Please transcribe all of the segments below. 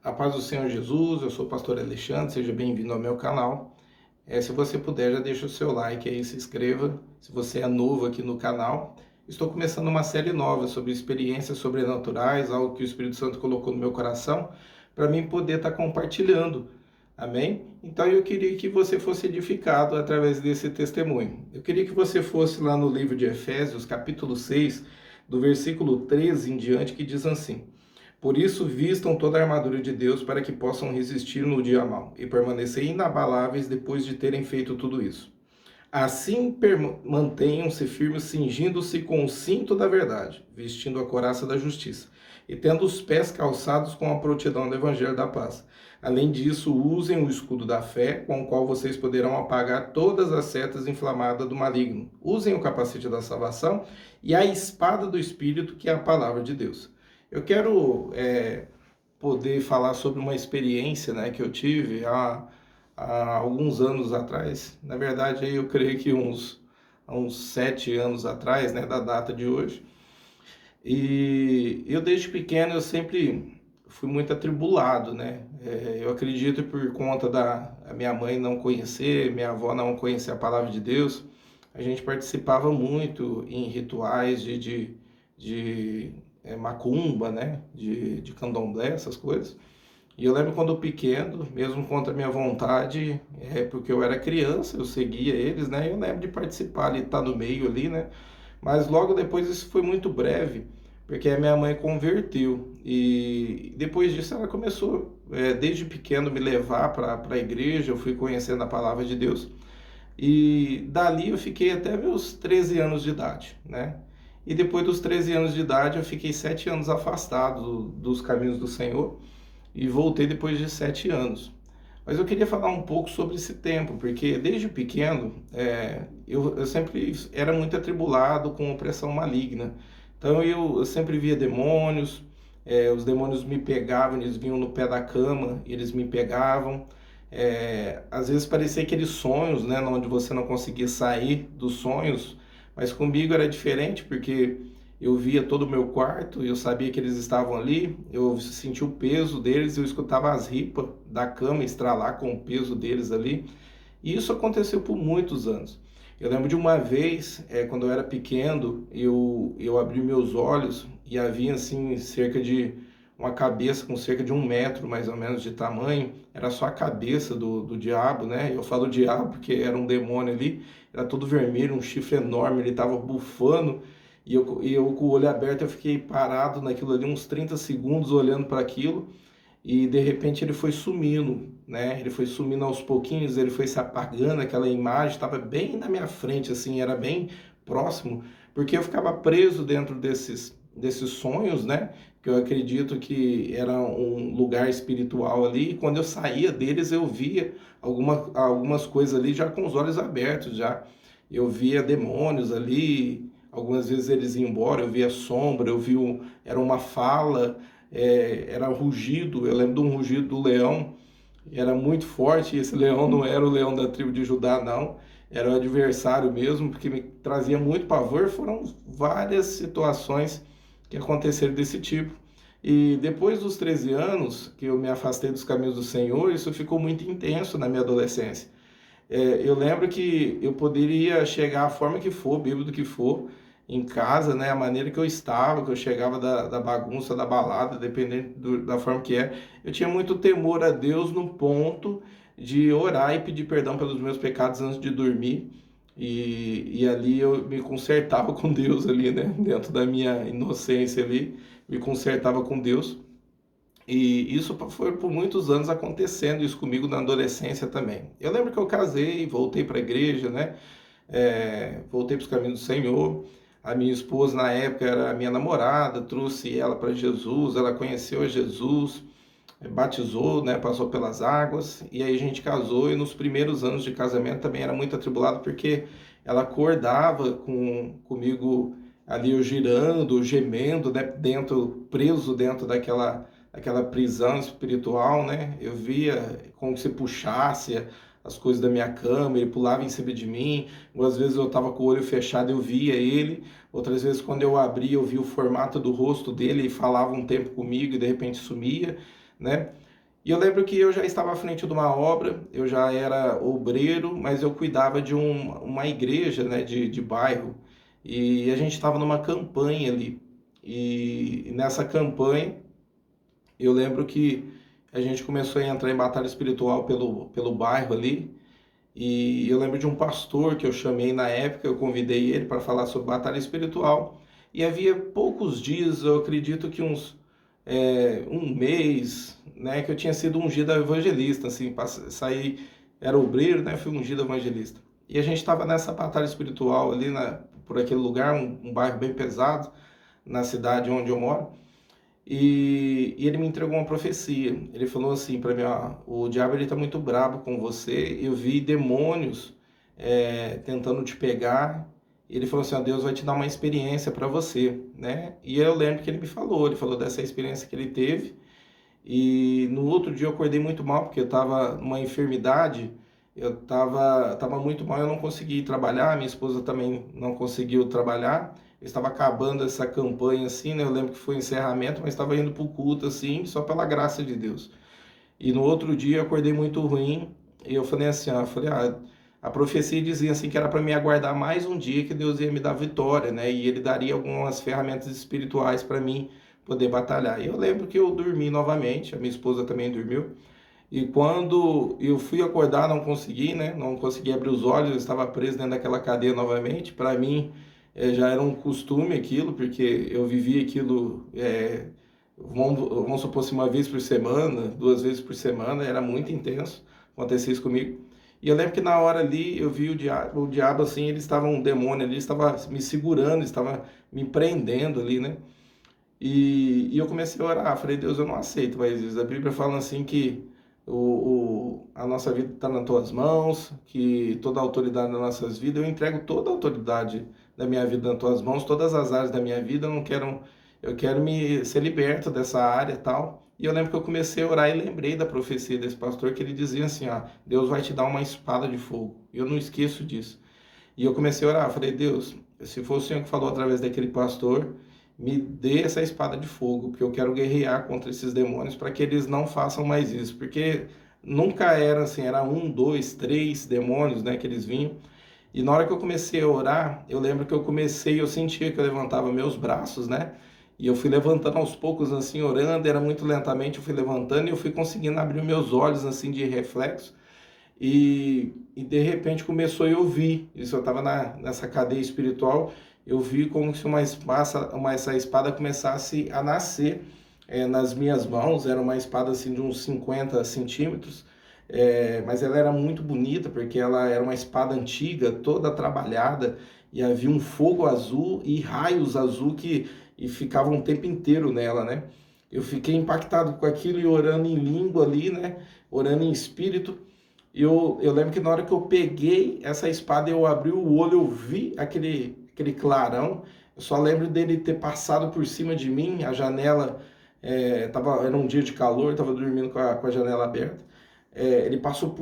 A paz do Senhor Jesus, eu sou o pastor Alexandre, seja bem-vindo ao meu canal. Se você puder, já deixa o seu like aí, se inscreva. Se você é novo aqui no canal, estou começando uma série nova sobre experiências sobrenaturais, algo que o Espírito Santo colocou no meu coração, para mim poder estar compartilhando. Amém? Então eu queria que você fosse edificado através desse testemunho. Eu queria que você fosse lá no livro de Efésios, capítulo 6, do versículo 13 em diante, que diz assim: Por isso, vistam toda a armadura de Deus para que possam resistir no dia mau e permanecer inabaláveis depois de terem feito tudo isso. Assim, mantenham-se firmes, cingindo-se com o cinto da verdade, vestindo a couraça da justiça e tendo os pés calçados com a prontidão do evangelho da paz. Além disso, usem o escudo da fé, com o qual vocês poderão apagar todas as setas inflamadas do maligno. Usem o capacete da salvação e a espada do Espírito, que é a palavra de Deus. Eu quero poder falar sobre uma experiência, né, que eu tive há alguns anos atrás. Na verdade, eu creio que há uns 7 anos atrás, né, da data de hoje. E eu desde pequeno eu sempre fui muito atribulado, né? Eu acredito por conta da minha mãe não conhecer, minha avó não conhecer a palavra de Deus, a gente participava muito em rituais de macumba, né? De candomblé, essas coisas. E eu lembro quando pequeno, mesmo contra a minha vontade, porque eu era criança, eu seguia eles, né? Eu lembro de participar ali, estar no meio ali, né? Mas logo depois isso foi muito breve, porque a minha mãe converteu. E depois disso ela começou, desde pequeno, me levar para a igreja, eu fui conhecendo a palavra de Deus. E dali eu fiquei até meus 13 anos de idade, né? E depois dos 13 anos de idade eu fiquei 7 anos afastado dos caminhos do Senhor e voltei depois de 7 anos. Mas eu queria falar um pouco sobre esse tempo, porque desde pequeno eu sempre era muito atribulado com opressão maligna. Então eu sempre via demônios, os demônios me pegavam, eles vinham no pé da cama, eles me pegavam. Às vezes parecia aqueles sonhos, né, onde você não conseguia sair dos sonhos, mas comigo era diferente, porque eu via todo o meu quarto, eu sabia que eles estavam ali, eu sentia o peso deles, eu escutava as ripas da cama estralar com o peso deles ali, e isso aconteceu por muitos anos. Eu lembro de uma vez, quando eu era pequeno, eu abri meus olhos e havia assim cerca de uma cabeça com cerca de 1 metro mais ou menos de tamanho, era só a cabeça do diabo, né? Eu falo diabo porque era um demônio ali, era todo vermelho, um chifre enorme, ele estava bufando, e eu com o olho aberto eu fiquei parado naquilo ali uns 30 segundos olhando para aquilo, e de repente ele foi sumindo, né? Ele foi sumindo aos pouquinhos, ele foi se apagando, aquela imagem estava bem na minha frente, assim, era bem próximo, porque eu ficava preso dentro desses sonhos, né? Que eu acredito que era um lugar espiritual ali, e quando eu saía deles eu via algumas coisas ali já com os olhos abertos, já. Eu via demônios ali, algumas vezes eles iam embora, eu via sombra, era uma fala, era rugido, eu lembro de um rugido do leão, era muito forte, e esse leão não era o leão da tribo de Judá, não, era o adversário mesmo, porque me trazia muito pavor. Foram várias situações que aconteceram desse tipo. E depois dos 13 anos, que eu me afastei dos caminhos do Senhor, isso ficou muito intenso na minha adolescência. Eu lembro que eu poderia chegar à forma que for, bêbado que for, em casa, né, a maneira que eu estava, que eu chegava da bagunça, da balada, dependendo da forma que é. Eu tinha muito temor a Deus no ponto de orar e pedir perdão pelos meus pecados antes de dormir. E ali eu me consertava com Deus ali, né, dentro da minha inocência ali, me consertava com Deus. E isso foi por muitos anos acontecendo, isso comigo na adolescência também. Eu lembro que eu casei, voltei para a igreja, né? Voltei para os caminhos do Senhor. A minha esposa, na época, era a minha namorada, trouxe ela para Jesus, ela conheceu a Jesus, batizou, né? Passou pelas águas, e aí a gente casou. E nos primeiros anos de casamento também era muito atribulado, porque ela acordava comigo ali, eu girando, gemendo, né? Preso dentro daquela prisão espiritual, né? Eu via como se puxasse as coisas da minha cama, ele pulava em cima de mim. Algumas vezes eu estava com o olho fechado, eu via ele. Outras vezes, quando eu abria, eu via o formato do rosto dele e falava um tempo comigo e de repente sumia, né? E eu lembro que eu já estava à frente de uma obra, eu já era obreiro, mas eu cuidava de uma igreja, né, de bairro. E a gente estava numa campanha ali. E nessa campanha, eu lembro que a gente começou a entrar em batalha espiritual pelo bairro ali. E eu lembro de um pastor que eu chamei na época, eu convidei ele para falar sobre batalha espiritual. E havia poucos dias, eu acredito que um mês, né, que eu tinha sido ungido evangelista, assim, saí, era obreiro, né, fui ungido evangelista. E a gente estava nessa batalha espiritual ali por aquele lugar, um bairro bem pesado, na cidade onde eu moro. E ele me entregou uma profecia. Ele falou assim para mim, ó, o diabo ele tá muito brabo com você. Eu vi demônios tentando te pegar. Ele falou assim, ó, Deus vai te dar uma experiência para você, né? E eu lembro que ele falou dessa experiência que ele teve. E no outro dia eu acordei muito mal, porque eu estava numa enfermidade, tava muito mal, eu não consegui trabalhar, minha esposa também não conseguiu trabalhar. Eu estava acabando essa campanha assim, né? Eu lembro que foi o encerramento, mas estava indo para o culto assim, só pela graça de Deus. E no outro dia eu acordei muito ruim, e eu falei assim, ó, eu falei, a profecia dizia assim que era para me aguardar mais um dia que Deus ia me dar vitória, né? E ele daria algumas ferramentas espirituais para mim poder batalhar. E eu lembro que eu dormi novamente, a minha esposa também dormiu. E quando eu fui acordar, não consegui, né? Não consegui abrir os olhos, eu estava preso dentro daquela cadeia novamente. Para mim, já era um costume aquilo, porque eu vivia aquilo, vamos supor assim, uma vez por semana, 2 vezes por semana, era muito intenso, acontecia isso comigo. E eu lembro que na hora ali eu vi o diabo assim, ele estava um demônio ali, estava me segurando, estava me prendendo ali, né? E eu comecei a orar, falei, Deus, eu não aceito mais isso. A Bíblia fala assim que a nossa vida está nas tuas mãos, que toda a autoridade das nossas vidas, eu entrego toda a autoridade da minha vida nas tuas mãos, todas as áreas da minha vida, eu quero me ser liberto dessa área e tal. E eu lembro que eu comecei a orar e lembrei da profecia desse pastor que ele dizia assim, Deus vai te dar uma espada de fogo. E eu não esqueço disso. E eu comecei a orar, falei, Deus, se for o Senhor que falou através daquele pastor, me dê essa espada de fogo, porque eu quero guerrear contra esses demônios para que eles não façam mais isso. Porque nunca era assim, era 1, 2, 3 demônios, né, que eles vinham. E na hora que eu comecei a orar, eu lembro que eu sentia que eu levantava meus braços, né? E eu fui levantando aos poucos, assim, orando, era muito lentamente, eu fui levantando e eu fui conseguindo abrir meus olhos, assim, de reflexo. E de repente começou a eu ouvir, isso eu estava nessa cadeia espiritual, eu vi como se essa espada começasse a nascer nas minhas mãos, era uma espada assim de uns 50 centímetros, mas ela era muito bonita, porque ela era uma espada antiga, toda trabalhada, e havia um fogo azul e raios azul e ficavam o tempo inteiro nela, né? Eu fiquei impactado com aquilo e orando em língua ali, né? Orando em espírito. Eu lembro que na hora que eu peguei essa espada, eu abri o olho, eu vi aquele clarão. Eu só lembro dele ter passado por cima de mim, a janela, era um dia de calor, eu estava dormindo com a janela aberta. Ele passou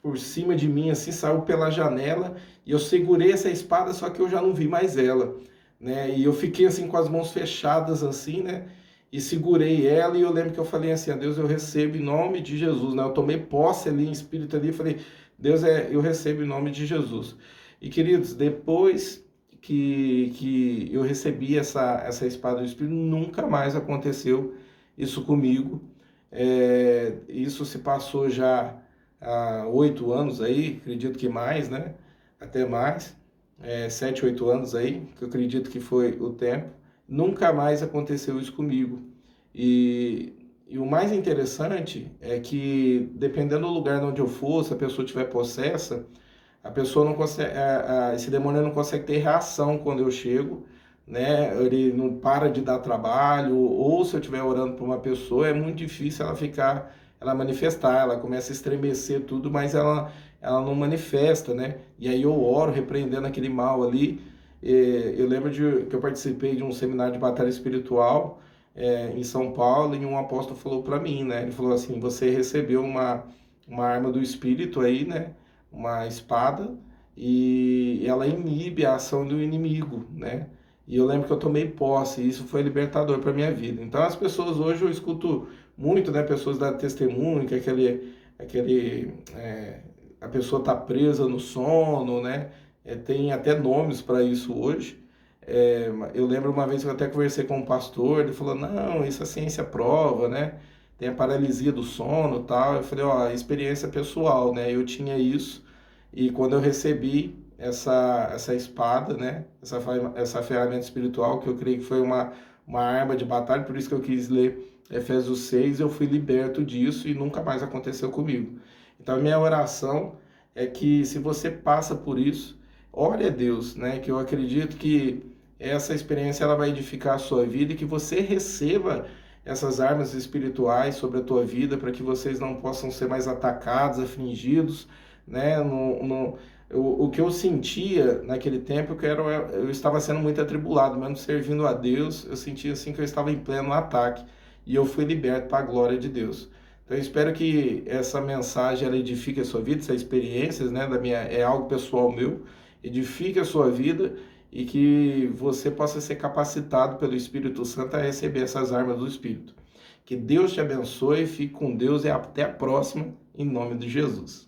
por cima de mim, assim, saiu pela janela, e eu segurei essa espada, só que eu já não vi mais ela, né? E eu fiquei assim com as mãos fechadas, assim, né? E segurei ela e eu lembro que eu falei assim, a Deus eu recebo em nome de Jesus, né? Eu tomei posse ali em espírito ali e falei, Deus eu recebo em nome de Jesus. E queridos, depois que eu recebi essa espada do Espírito, nunca mais aconteceu isso comigo. Isso se passou já há 8 anos aí, acredito que mais, né? Até mais, 7, 8 anos aí, que eu acredito que foi o tempo. Nunca mais aconteceu isso comigo. E o mais interessante é que, dependendo do lugar onde eu for, se a pessoa estiver possessa, a pessoa não consegue, esse demônio não consegue ter reação quando eu chego, né? Ele não para de dar trabalho, ou se eu estiver orando para uma pessoa, é muito difícil ela manifestar, ela começa a estremecer tudo, mas ela não manifesta, né? E aí eu oro repreendendo aquele mal ali. Eu lembro que eu participei de um seminário de batalha espiritual em São Paulo e um apóstolo falou para mim, né? Ele falou assim, você recebeu uma arma do Espírito aí, né? Uma espada e ela inibe a ação do inimigo, né? E eu lembro que eu tomei posse e isso foi libertador para minha vida. Então as pessoas hoje eu escuto muito, né, pessoas dão testemunho que a pessoa está presa no sono, né? Tem até nomes para isso hoje. Eu lembro uma vez que eu até conversei com um pastor, ele falou, não, isso a ciência prova, né? Tem a paralisia do sono e tal. Eu falei, ó, experiência pessoal, né? Eu tinha isso e quando eu recebi essa espada, né? Essa ferramenta espiritual, que eu creio que foi uma arma de batalha, por isso que eu quis ler Efésios 6, eu fui liberto disso e nunca mais aconteceu comigo. Então, a minha oração é que se você passa por isso, ore a Deus, né? Que eu acredito que essa experiência ela vai edificar a sua vida e que você receba essas armas espirituais sobre a tua vida para que vocês não possam ser mais atacados, afligidos, né? O que eu sentia naquele tempo que eu estava sendo muito atribulado, mesmo servindo a Deus, eu sentia assim que eu estava em pleno ataque e eu fui liberto para a glória de Deus. Então eu espero que essa mensagem ela edifique a sua vida, essas experiências, né, é algo pessoal meu, edifique a sua vida e que você possa ser capacitado pelo Espírito Santo a receber essas armas do Espírito. Que Deus te abençoe, fique com Deus e até a próxima, em nome de Jesus.